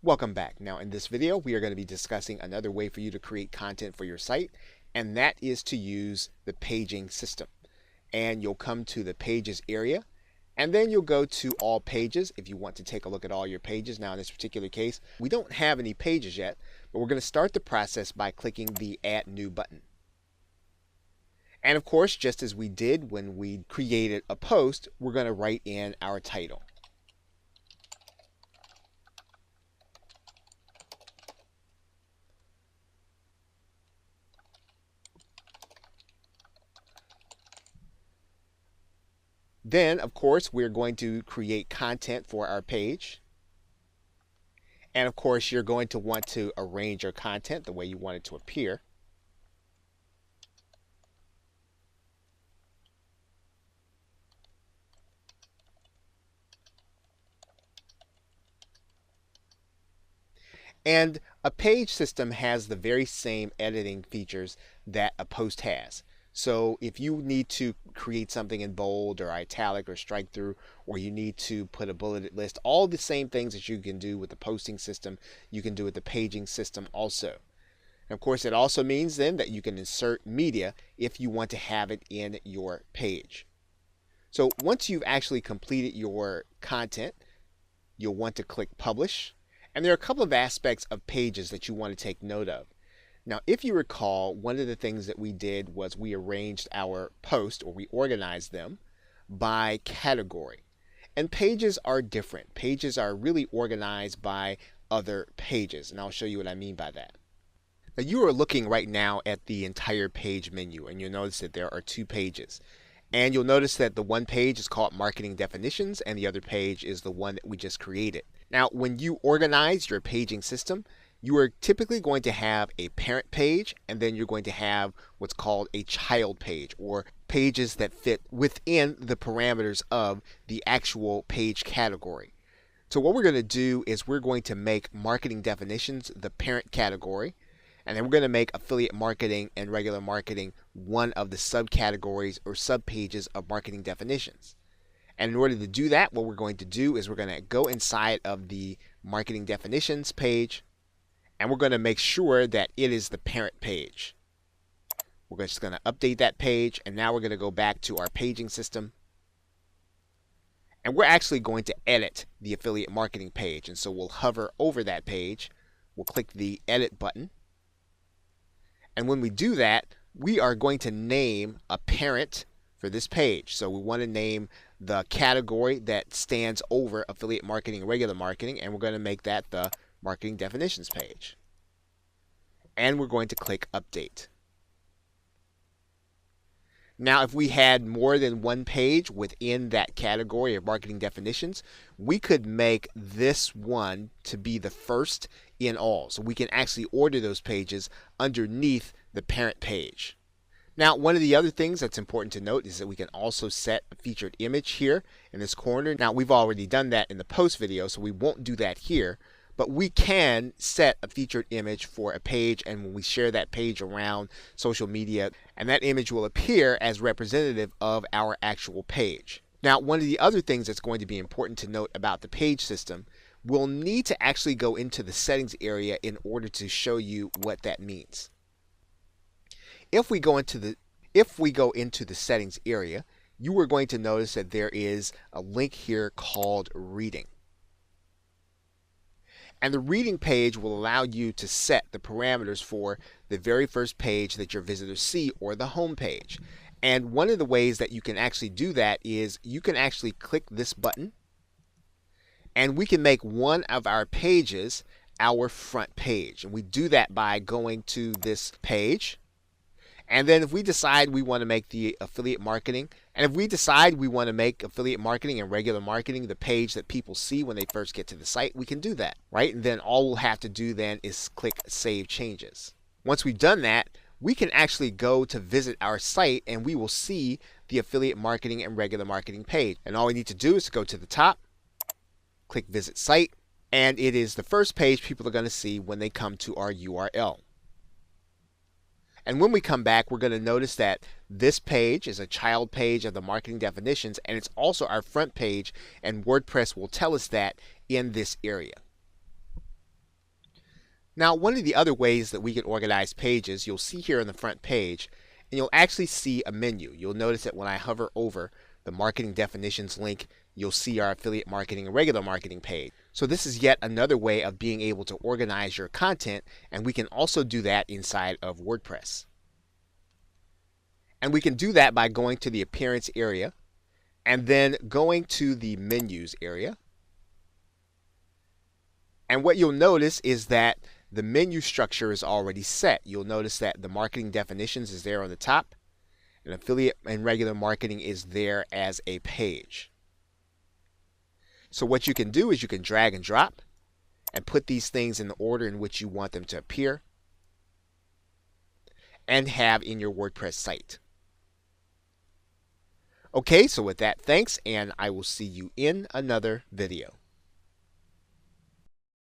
Welcome back. Now in this video we are going to be discussing another way for you to create content for your site, and that is to use the paging system. And you'll come to the pages area, and then you'll go to all pages if you want to take a look at all your pages. Now in this particular case we don't have any pages yet, but we're going to start the process by clicking the Add New button. And of course, just as we did when we created a post, we're going to write in our title. Then, of course, we're going to create content for our page. And of course, you're going to want to arrange your content the way you want it to appear. And a page system has the very same editing features that a post has. So if you need to create something in bold or italic or strike through, or you need to put a bulleted list, all the same things that you can do with the posting system, you can do with the paging system also. And of course, it also means then that you can insert media if you want to have it in your page. So once you've actually completed your content, you'll want to click Publish. And there are a couple of aspects of pages that you want to take note of. Now, if you recall, one of the things that we did was we arranged our posts, or we organized them by category. And pages are different. Pages are really organized by other pages, and I'll show you what I mean by that. Now, you are looking right now at the entire page menu, and you'll notice that there are two pages. And you'll notice that the one page is called Marketing Definitions, and the other page is the one that we just created. Now, when you organize your paging system, you are typically going to have a parent page, and then you're going to have what's called a child page, or pages that fit within the parameters of the actual page category. So what we're going to do is we're going to make Marketing Definitions the parent category, and then we're going to make Affiliate Marketing and Regular Marketing one of the subcategories or subpages of Marketing Definitions. And in order to do that, what we're going to do is we're going to go inside of the Marketing Definitions page, and we're going to make sure that it is the parent page. We're just going to update that page, and now we're going to go back to our paging system. And we're actually going to edit the affiliate marketing page. And so we'll hover over that page. We'll click the Edit button. And when we do that, we are going to name a parent for this page. So we want to name the category that stands over affiliate marketing and regular marketing, and we're going to make that the Marketing Definitions page. And we're going to click Update. Now, if we had more than one page within that category of Marketing Definitions, we could make this one to be the first in all. So we can actually order those pages underneath the parent page. Now, one of the other things that's important to note is that we can also set a featured image here in this corner. Now, we've already done that in the post video, so we won't do that here. But we can set a featured image for a page, and when we share that page around social media, and that image will appear as representative of our actual page. Now, one of the other things that's going to be important to note about the page system, we'll need to actually go into the settings area in order to show you what that means. If we go into the settings area, you are going to notice that there is a link here called Reading. And the reading page will allow you to set the parameters for the very first page that your visitors see, or the home page. And one of the ways that you can actually do that is you can actually click this button, and we can make one of our pages our front page. And we do that by going to this page. And then if we decide we want to make the affiliate marketing, and if we decide we want to make affiliate marketing and regular marketing the page that people see when they first get to the site, we can do that, right? And then all we'll have to do then is click Save Changes. Once we've done that, we can actually go to visit our site, and we will see the affiliate marketing and regular marketing page. And all we need to do is to go to the top, click Visit Site, and it is the first page people are going to see when they come to our URL. And when we come back, we're going to notice that this page is a child page of the Marketing Definitions, and it's also our front page, and WordPress will tell us that in this area. Now, one of the other ways that we can organize pages, you'll see here on the front page, and you'll actually see a menu. You'll notice that when I hover over the marketing definitions link, you'll see our affiliate marketing and regular marketing page. So this is yet another way of being able to organize your content, and we can also do that inside of WordPress. And we can do that by going to the appearance area and then going to the menus area. And what you'll notice is that the menu structure is already set. You'll notice that the marketing definitions is there on the top, and affiliate and regular marketing is there as a page. So what you can do is you can drag and drop and put these things in the order in which you want them to appear and have in your WordPress site. Okay, so with that, thanks, and I will see you in another video.